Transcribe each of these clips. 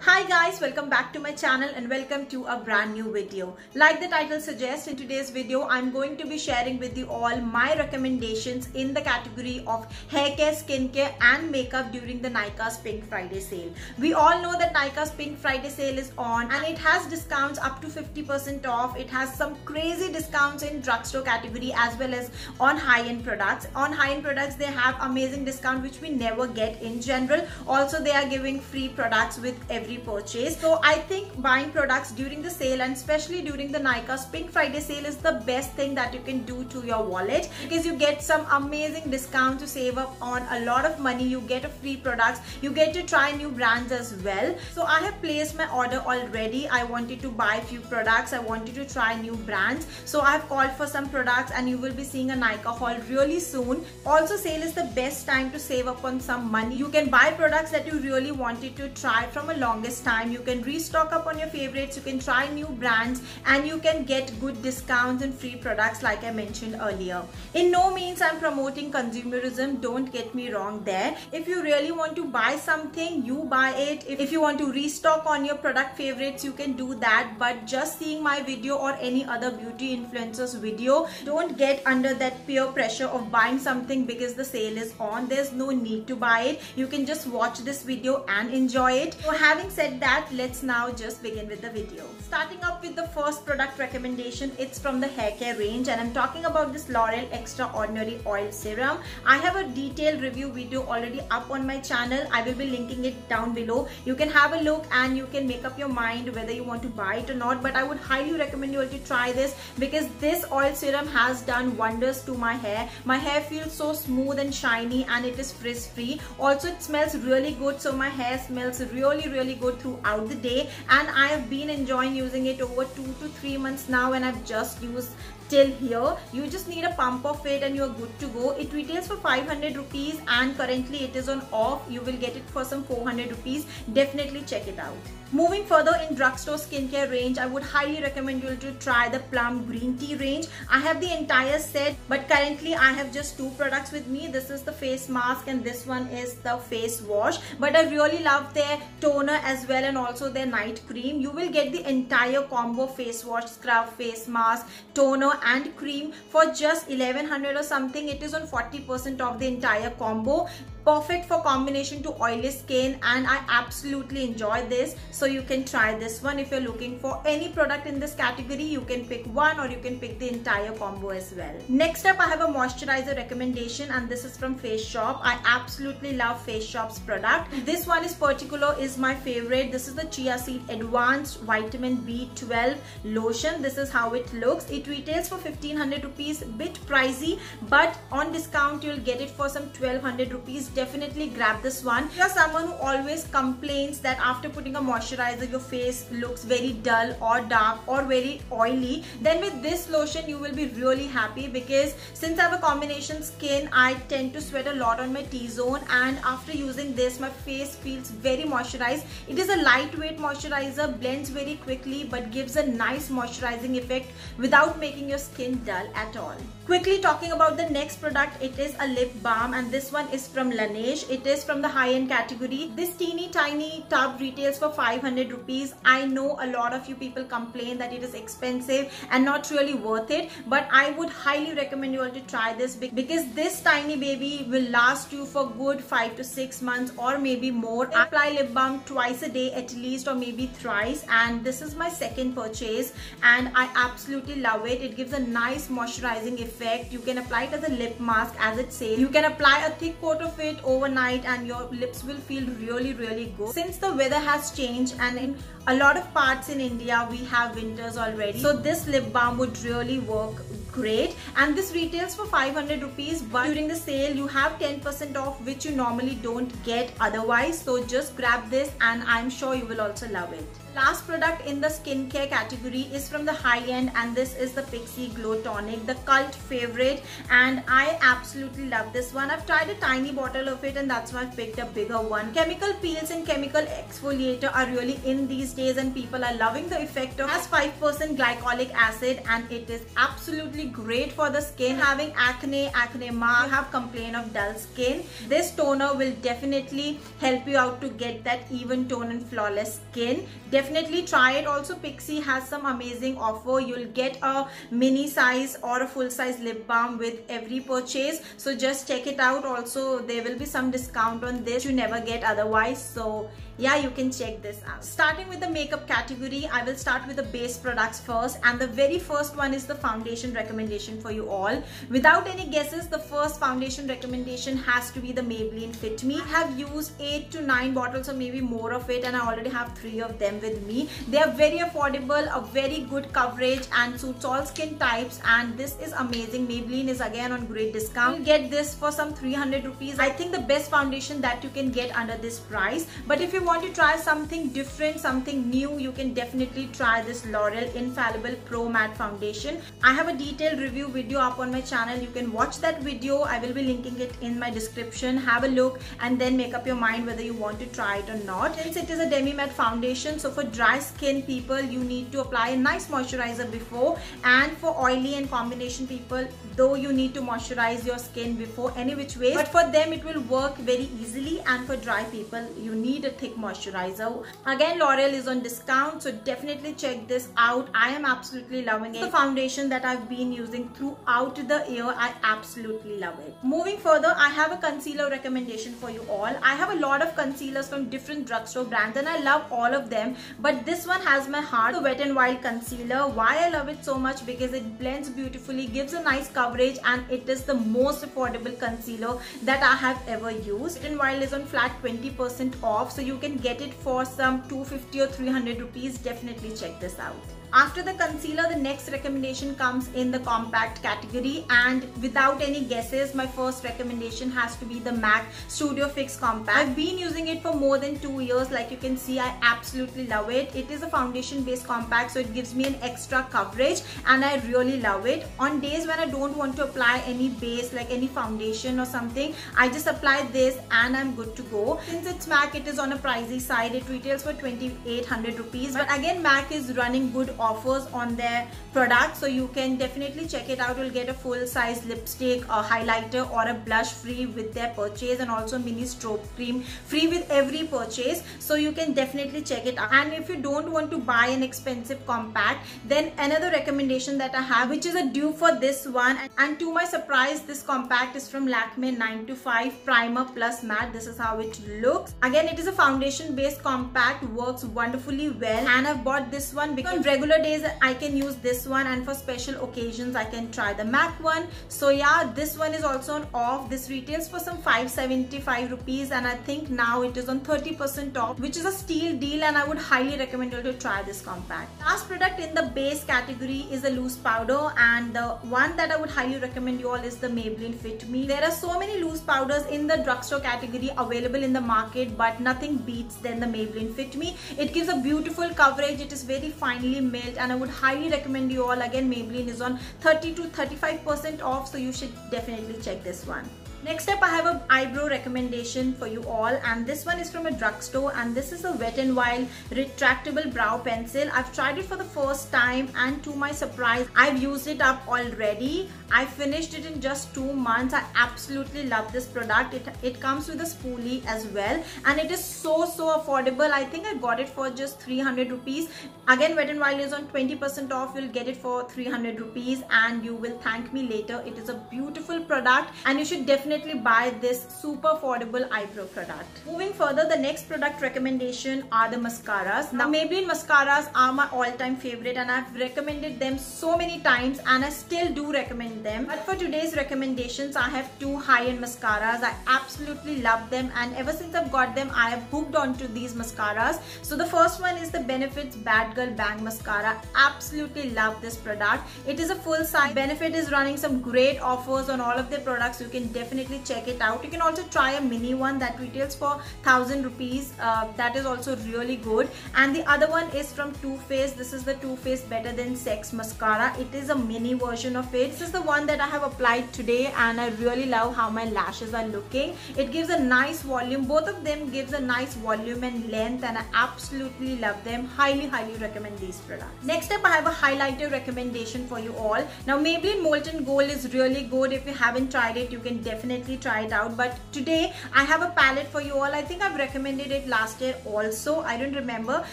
Hi guys, welcome back to my channel and welcome to a brand new video. Like the title suggests, in today's video I'm going to be sharing with you all my recommendations in the category of hair care, skincare and makeup during the Nykaa's Pink Friday sale. We all know that Nykaa's Pink Friday sale is on and it has discounts up to 50% off. It has some crazy discounts in drugstore category as well as on high-end products. On high-end products they have amazing discount which we never get in general. Also they are giving free products with every purchase. So I think buying products during the sale and especially during the Nykaa's Pink Friday sale is the best thing that you can do to your wallet, because you get some amazing discount to save up on a lot of money. You get a free products, you get to try new brands as well. So I have placed my order already. I wanted to buy few products, I wanted to try new brands, so I have called for some products and you will be seeing a Nykaa haul really soon. Also sale is the best time to save up on some money. You can buy products that you really wanted to try from a longest time. You can restock up on your favorites, you can try new brands and you can get good discounts and free products like I mentioned earlier. In no means I'm promoting consumerism, don't get me wrong there. If you really want to buy something, you buy it. If you want to restock on your product favorites, you can do that, but just seeing my video or any other beauty influencers video, don't get under that peer pressure of buying something because the sale is on. There's no need to buy it. You can just watch this video and enjoy it. So having said that, let's now just begin with the video. Starting up with the first product recommendation, it's from the hair care range and I'm talking about this L'Oreal Extraordinary Oil Serum. I have a detailed review video already up on my channel. I will be linking it down below. You can have a look and you can make up your mind whether you want to buy it or not, but I would highly recommend you all to try this because this oil serum has done wonders to my hair. My hair feels so smooth and shiny and it is frizz free. Also it smells really good, so my hair smells really good throughout the day, and I have been enjoying using it over 2 to 3 months now and I've just used till here. You just need a pump of it and you're good to go. It retails for 500 rupees and currently it is on off. You will get it for some 400 rupees. Definitely check it out. Moving further in drugstore skincare range, I would highly recommend you to try the Plum Green Tea range. I have the entire set, but currently I have just two products with me. This is the face mask and this one is the face wash, but I really love their toner as well and also their night cream. You will get the entire combo: face wash, scrub, face mask, toner and cream for just 1100 or something. It is on 40% of the entire combo. Perfect for combination to oily skin and I absolutely enjoy this. So you can try this one. If you're looking for any product in this category, you can pick one or you can pick the entire combo as well. Next up I have a moisturizer recommendation and this is from Face Shop. I absolutely love Face Shop's product. This one is particular is my favorite. This is the Chia Seed Advanced Vitamin B12 Lotion. This is how it looks. It retails for 1500 rupees, bit pricey, but on discount you'll get it for some 1200 rupees. Definitely grab this one. If you're someone who always complains that after putting a moisturizer your face looks very dull or dark or very oily, then with this lotion you will be really happy, because since I have a combination skin, I tend to sweat a lot on my T-zone, and after using this my face feels very moisturized. It is a lightweight moisturizer, blends very quickly but gives a nice moisturizing effect without making your skin dull at all. Quickly talking about the next product, it is a lip balm and this one is from Laneige. It is from the high-end category. This teeny tiny tub retails for 500 rupees. I know a lot of you people complain that it is expensive and not really worth it, but I would highly recommend you all to try this because this tiny baby will last you for good 5 to 6 months or maybe more. I apply lip balm twice a day at least or maybe thrice, and this is my second purchase and I absolutely love it. It gives a nice moisturizing effect. You can apply it as a lip mask as it says. You can apply a thick coat of it overnight and your lips will feel really good. Since the weather has changed and in a lot of parts in India we have winters already, so this lip balm would really work great, and this retails for 500 rupees, but during the sale you have 10% off which you normally don't get otherwise. So just grab this and I'm sure you will also love it. Last product in the skincare category is from the high end and this is the Pixi Glow Tonic, the cult favorite, and I absolutely love this one. I've tried a tiny bottle of it and that's why I picked a bigger one. Chemical peels and chemical exfoliator are really in these days and people are loving the effect of. It has 5% glycolic acid and it is absolutely actually great for the skin. Having acne mark, you have complaint of dull skin, this toner will definitely help you out to get that even tone and flawless skin. Definitely try it. Also Pixi has some amazing offer. You'll get a mini size or a full size lip balm with every purchase, so just check it out. Also there will be some discount on this you never get otherwise, so yeah, you can check this out. Starting with the makeup category, I will start with the base products first, and the very first one is the foundation recommendation for you all. Without any guesses, the first foundation recommendation has to be the Maybelline Fit Me. I have used 8 to 9 bottles or maybe more of it, and I already have 3 of them with me. They are very affordable, a very good coverage, and suits all skin types, and this is amazing. Maybelline is again on great discount. You'll get this for some 300 rupees. I think the best foundation that you can get under this price. But if you want to try something different, something new, you can definitely try this L'Oreal Infallible Pro Matte Foundation. I have a detailed review video up on my channel. You can watch that video. I will be linking it in my description. Have a look and then make up your mind whether you want to try it or not. Since it is a demi matte foundation, so for dry skin people, you need to apply a nice moisturizer before, and for oily and combination people, though, you need to moisturize your skin before any which way, but for them it will work very easily. And for dry people, you need a thick moisturizer. Again, L'Oreal is on discount, so definitely check this out. I am absolutely loving it. The foundation that I've been using throughout the year. I absolutely love it. Moving further, I have a concealer recommendation for you all. I have a lot of concealers from different drugstore brands and I love all of them, but this one has my heart, the Wet n Wild concealer. Why I love it so much? Because it blends beautifully, gives a nice coverage, and it is the most affordable concealer that I have ever used. Wet n Wild is on flat 20% off, so you can get it for some 250 or 300 rupees. Definitely check this out. After the concealer, the next recommendation comes in the compact category, and without any guesses, my first recommendation has to be the MAC Studio Fix Compact. I've been using it for more than 2 years. Like you can see, I absolutely love it. It is a foundation based compact, so it gives me an extra coverage and I really love it. On days when I don't want to apply any base, like any foundation or something, I just apply this and I'm good to go. Since it's MAC, it is on a pricey side. It retails for 2800 rupees, but again, MAC is running good offers on their products, so you can definitely check it out. You'll get a full size lipstick, a highlighter or a blush free with their purchase, and also mini strobe cream free with every purchase, so you can definitely check it out. And if you don't want to buy an expensive compact, then another recommendation that I have, which is a dupe for this one, and to my surprise, this compact is from Lakme 9 to 5 Primer Plus Matte. This is how it looks. Again, it is a foundation based compact, works wonderfully well, and I've bought this one because on regular days I can use this one, and for special occasions I can try the MAC one. So yeah, this one is also on off. This retails for some 575 rupees, and I think now it is on 30% off, which is a steal deal, and I would highly recommend you to try this compact. Last product in the base category is a loose powder, and the one that I would highly recommend you all is the Maybelline Fit Me. There are so many loose powders in the drugstore category available in the market, but nothing beats than the Maybelline Fit Me. It gives a beautiful coverage. It is very finely milled, and I would highly recommend you all. Again, Maybelline is on 30 to 35% off, so you should definitely check this one. Next up, I have an eyebrow recommendation for you all, and this one is from a drugstore, and this is a Wet n Wild retractable brow pencil. I've tried it for the first time, and to my surprise, I've used it up already. I finished it in just 2 months. I absolutely love this product. It comes with a spoolie as well, and it is so affordable. I think I got it for just 300 rupees. Again, Wet n Wild is on 20% off. You'll get it for 300 rupees, and you will thank me later. It is a beautiful product, and you should definitely buy this super affordable eyebrow product. Moving further, the next product recommendation are the mascaras. Now, Maybelline mascaras are my all-time favorite, and I've recommended them so many times, and I still do recommend them. But for today's recommendations, I have 2 high-end mascaras. I absolutely love them, and ever since I've got them, I have hooked onto these mascaras. So the first one is the Benefit's Bad Girl Bang Mascara. Absolutely love this product. It is a full size. Benefit is running some great offers on all of their products. You can definitely definitely check it out. You can also try a mini one that retails for 1000 rupees. That is also really good. And the other one is from Too Faced. This is the Too Faced Better Than Sex mascara. It is a mini version of it. This is the one that I have applied today, and I really love how my lashes are looking. It gives a nice volume. Both of them gives a nice volume and length, and I absolutely love them. Highly recommend these products. Next up, I have a highlighter recommendation for you all. Now, Maybelline Molten Gold is really good. If you haven't tried it, you can definitely try it out. But today I have a palette for you all. I think I've recommended it last year also, I don't remember,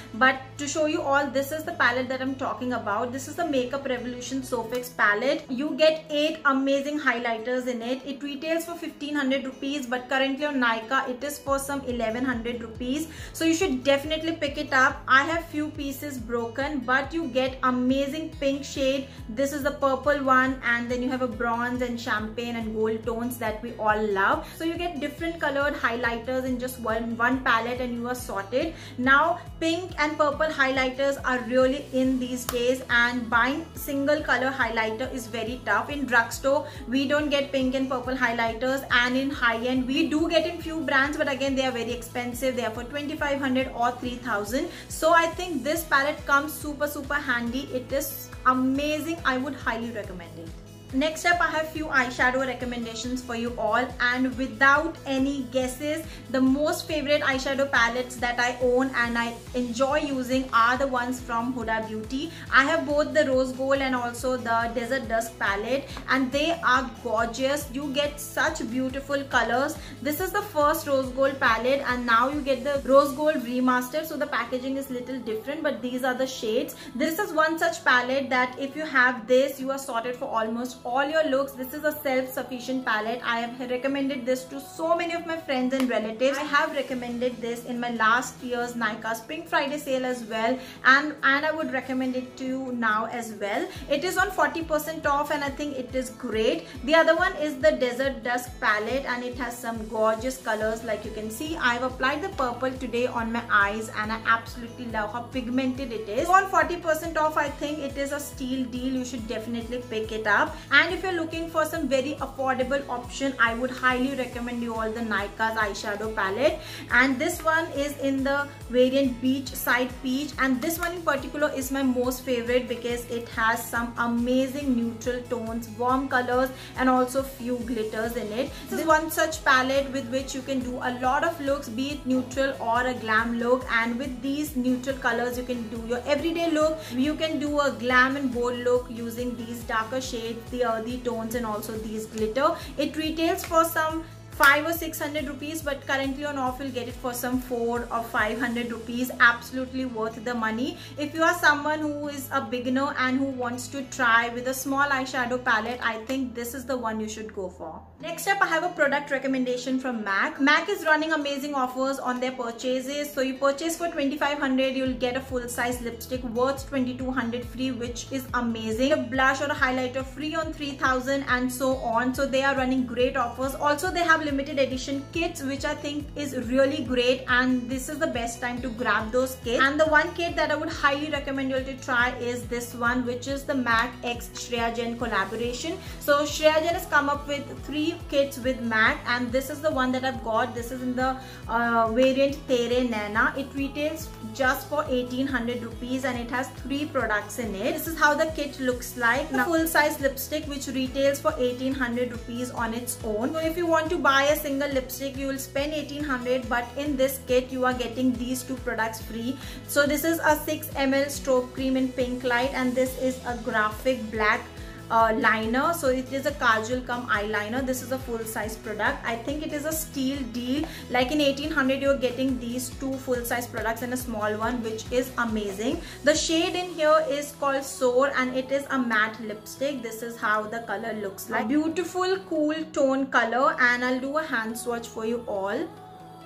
but to show you all, this is the palette that I'm talking about. This is the Makeup Revolution Sofix palette. You get 8 amazing highlighters in it. It retails for 1500 rupees, but currently on Nykaa it is for some 1100 rupees. So you should definitely pick it up. I have few pieces broken, but you get amazing pink shade. This is the purple one, and then you have a bronze and champagne and gold tones that we all love. So you get different colored highlighters in just one palette, and you are sorted. Now, pink and purple highlighters are really in these days, and buying single color highlighter is very tough. In drugstore, we don't get pink and purple highlighters, and in high-end, we do get in few brands, but again, they are very expensive. They are for 2500 or 3000. So I think this palette comes super handy. It is amazing. I would highly recommend it. Next up, I have few eyeshadow recommendations for you all, and without any guesses, the most favorite eyeshadow palettes that I own and I enjoy using are the ones from Huda Beauty. I have both the Rose Gold and also the Desert Dusk palette, and they are gorgeous. You get such beautiful colors. This is the first Rose Gold palette, and now you get the Rose Gold remastered, so the packaging is little different, but these are the shades. This is one such palette that if you have this, you are sorted for almost all your looks. This is a self-sufficient palette. I have recommended this to so many of my friends and relatives. I have recommended this in my last year's Nykaa Pink Friday sale as well, and I would recommend it to you now as well. It is on 40% off, and I think it is great. The other one is the Desert Dusk palette, and it has some gorgeous colors. Like you can see, I've applied the purple today on my eyes, and I absolutely love how pigmented it is. So on 40% off, I think it is a steal deal. You should definitely pick it up. And if you're looking for some very affordable option, I would highly recommend you all the Nykaa's eyeshadow palette. And this one is in the variant Beach Side Peach, and this one in particular is my most favorite because it has some amazing neutral tones, warm colors, and also few glitters in it. This is one such palette with which you can do a lot of looks, be it neutral or a glam look. And with these neutral colors, you can do your everyday look. You can do a glam and bold look using these darker shades, the earthy tones, and also these glitter. It retails for some 500 or 600 rupees, but currently on off you'll get it for some 400 or 500 rupees. Absolutely worth the money. If you are someone who is a beginner and who wants to try with a small eyeshadow palette, I think this is the one you should go for. Next up, I have a product recommendation from MAC. MAC is running amazing offers on their purchases. So you purchase for 2500, you'll get a full size lipstick worth 2200 free, which is amazing. A blush or a highlighter free on 3000, and so on. So they are running great offers. Also, they have limited edition kits, which I think is really great, and this is the best time to grab those kits. And the one kit that I would highly recommend you to try is this one, which is the MAC X Shreya Jain collaboration. So Shreya Jain has come up with 3 kits with MAC, and this is the one that I've got. This is in the variant Tere Naina. It retails just for 1800 rupees, and it has 3 products in it. This is how the kit looks like. Now, full size lipstick which retails for 1800 rupees on its own. So if you want to buy a single lipstick, you will spend 1800, but in this kit you are getting these 2 products free. So this is a 6 ml strobe cream in pink light, and this is a graphic black liner. So it is a kajal cum eyeliner. This is a full size product. I think it is a steal deal. Like in 1800 you're getting these 2 full size products and a small one, which is amazing. The shade in here is called Soar, and it is a matte lipstick. This is how the color looks like. A beautiful cool tone color, and I'll do a hand swatch for you all.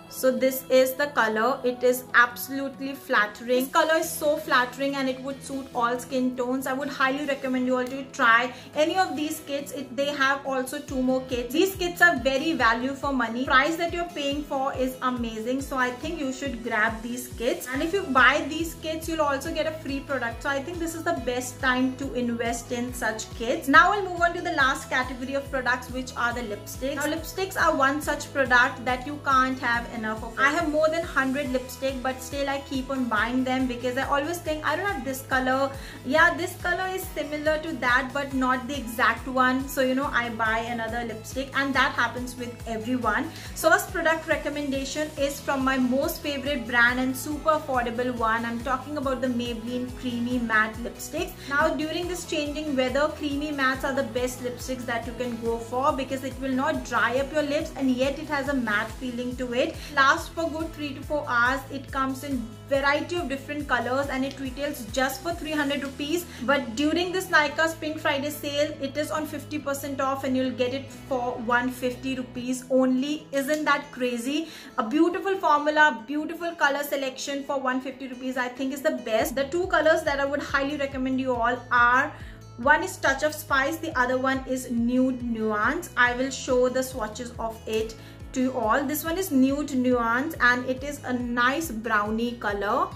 So this is the color. It is absolutely flattering. This color is so flattering and it would suit all skin tones. I would highly recommend you all to try any of these kits. They have also 2 more kits. These kits are very value for money. Price that you're paying for is amazing. So I think you should grab these kits. And if you buy these kits, you'll also get a free product. So I think this is the best time to invest in such kits. Now I'll move on to the last category of products, which are the lipsticks. Now lipsticks are one such product that you can't have enough of. I have more than 100 lipstick, but still I keep on buying them because I always think I don't have this color. Yeah, this color is similar to that but not the exact one, so you know, I buy another lipstick, and that happens with everyone. So first product recommendation is from my most favorite brand and super affordable one. I'm talking about the Maybelline Creamy Matte Lipsticks. Now during this changing weather, creamy mattes are the best lipsticks that you can go for because it will not dry up your lips and yet it has a matte feeling to it. Lasts for good 3 to 4 hours. It comes in variety of different colors and it retails just for 300 rupees. But during this Nykaa Pink Friday sale, it is on 50% off and you'll get it for 150 rupees only. Isn't that crazy? A beautiful formula, beautiful color selection for 150 rupees I think is the best. The 2 colors that I would highly recommend you all are, one is Touch of Spice, the other one is Nude Nuance. I will show the swatches of it to you all. This one is Nude Nuance and it is a nice brownie color.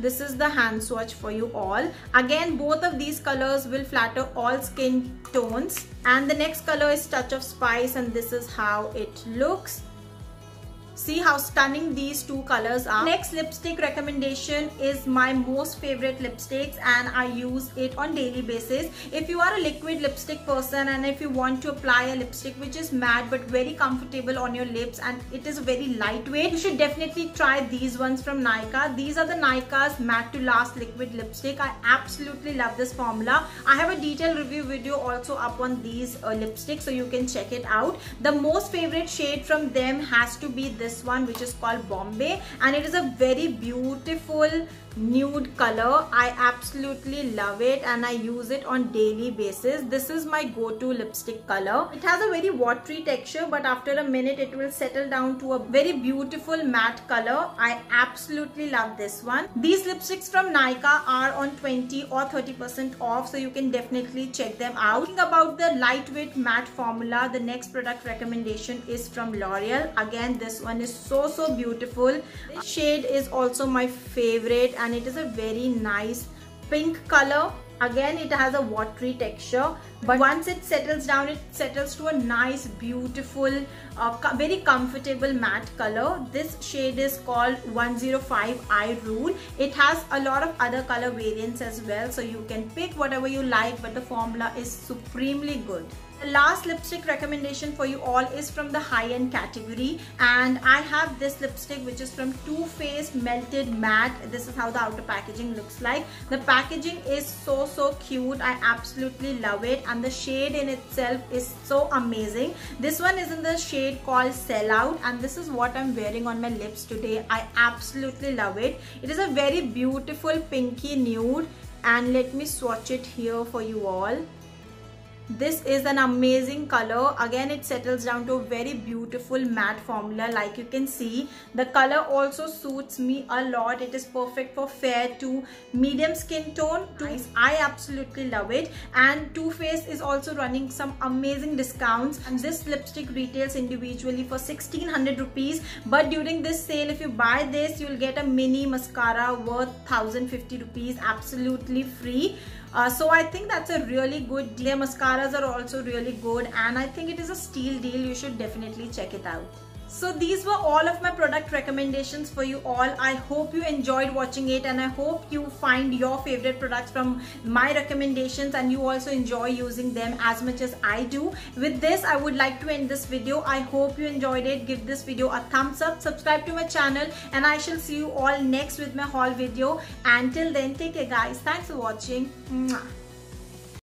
This is the hand swatch for you all. Again, both of these colors will flatter all skin tones. And the next color is Touch of Spice and this is how it looks. See how stunning these 2 colors are. Next lipstick recommendation is my most favorite lipsticks and I use it on daily basis. If you are a liquid lipstick person and if you want to apply a lipstick which is matte but very comfortable on your lips and it is very lightweight, you should definitely try these ones from Nykaa. These are the Nykaa's Matte to Last Liquid Lipstick. I absolutely love this formula. I have a detailed review video also up on these lipsticks, so you can check it out. The most favorite shade from them has to be this one, which is called Bombay, and it is a very beautiful nude color. I absolutely love it and I use it on daily basis. This is my go-to lipstick color. It has a very watery texture but after a minute it will settle down to a very beautiful matte color. I absolutely love this one. These lipsticks from Nykaa are on 20 or 30% off, so you can definitely check them out. Talking about the lightweight matte formula, the next product recommendation is from L'Oreal. Again, this one is so beautiful. This shade is also my favorite and it is a very nice pink color. Again, it has a watery texture, but once it settles down, it settles to a nice, beautiful, very comfortable matte color. This shade is called 105 I Rule. It has a lot of other color variants as well, so you can pick whatever you like, but the formula is supremely good. The last lipstick recommendation for you all is from the high-end category, and I have this lipstick which is from Too Faced Melted Matte. This is how the outer packaging looks like. The packaging is so cute. I absolutely love it, and the shade in itself is so amazing. This one is in the shade called Sellout, and this is what I'm wearing on my lips today. I absolutely love it. It is a very beautiful pinky nude, and let me swatch it here for you all. This is an amazing color. Again, it settles down to a very beautiful matte formula. Like you can see, the color also suits me a lot. It is perfect for fair to medium skin tone. I absolutely love it. And Too Faced is also running some amazing discounts, and this lipstick retails individually for 1600 rupees, but during this sale, if you buy this, you'll get a mini mascara worth 1050 rupees absolutely free. So I think that's a really good deal. Their mascaras are also really good, and I think it is a steal deal. You should definitely check it out. So these were all of my product recommendations for you all. I hope you enjoyed watching it, and I hope you find your favorite products from my recommendations and you also enjoy using them as much as I do. With this, I would like to end this video. I hope you enjoyed it. Give this video a thumbs up, subscribe to my channel, and I shall see you all next with my haul video. Until then, take care guys. Thanks for watching. Mwah.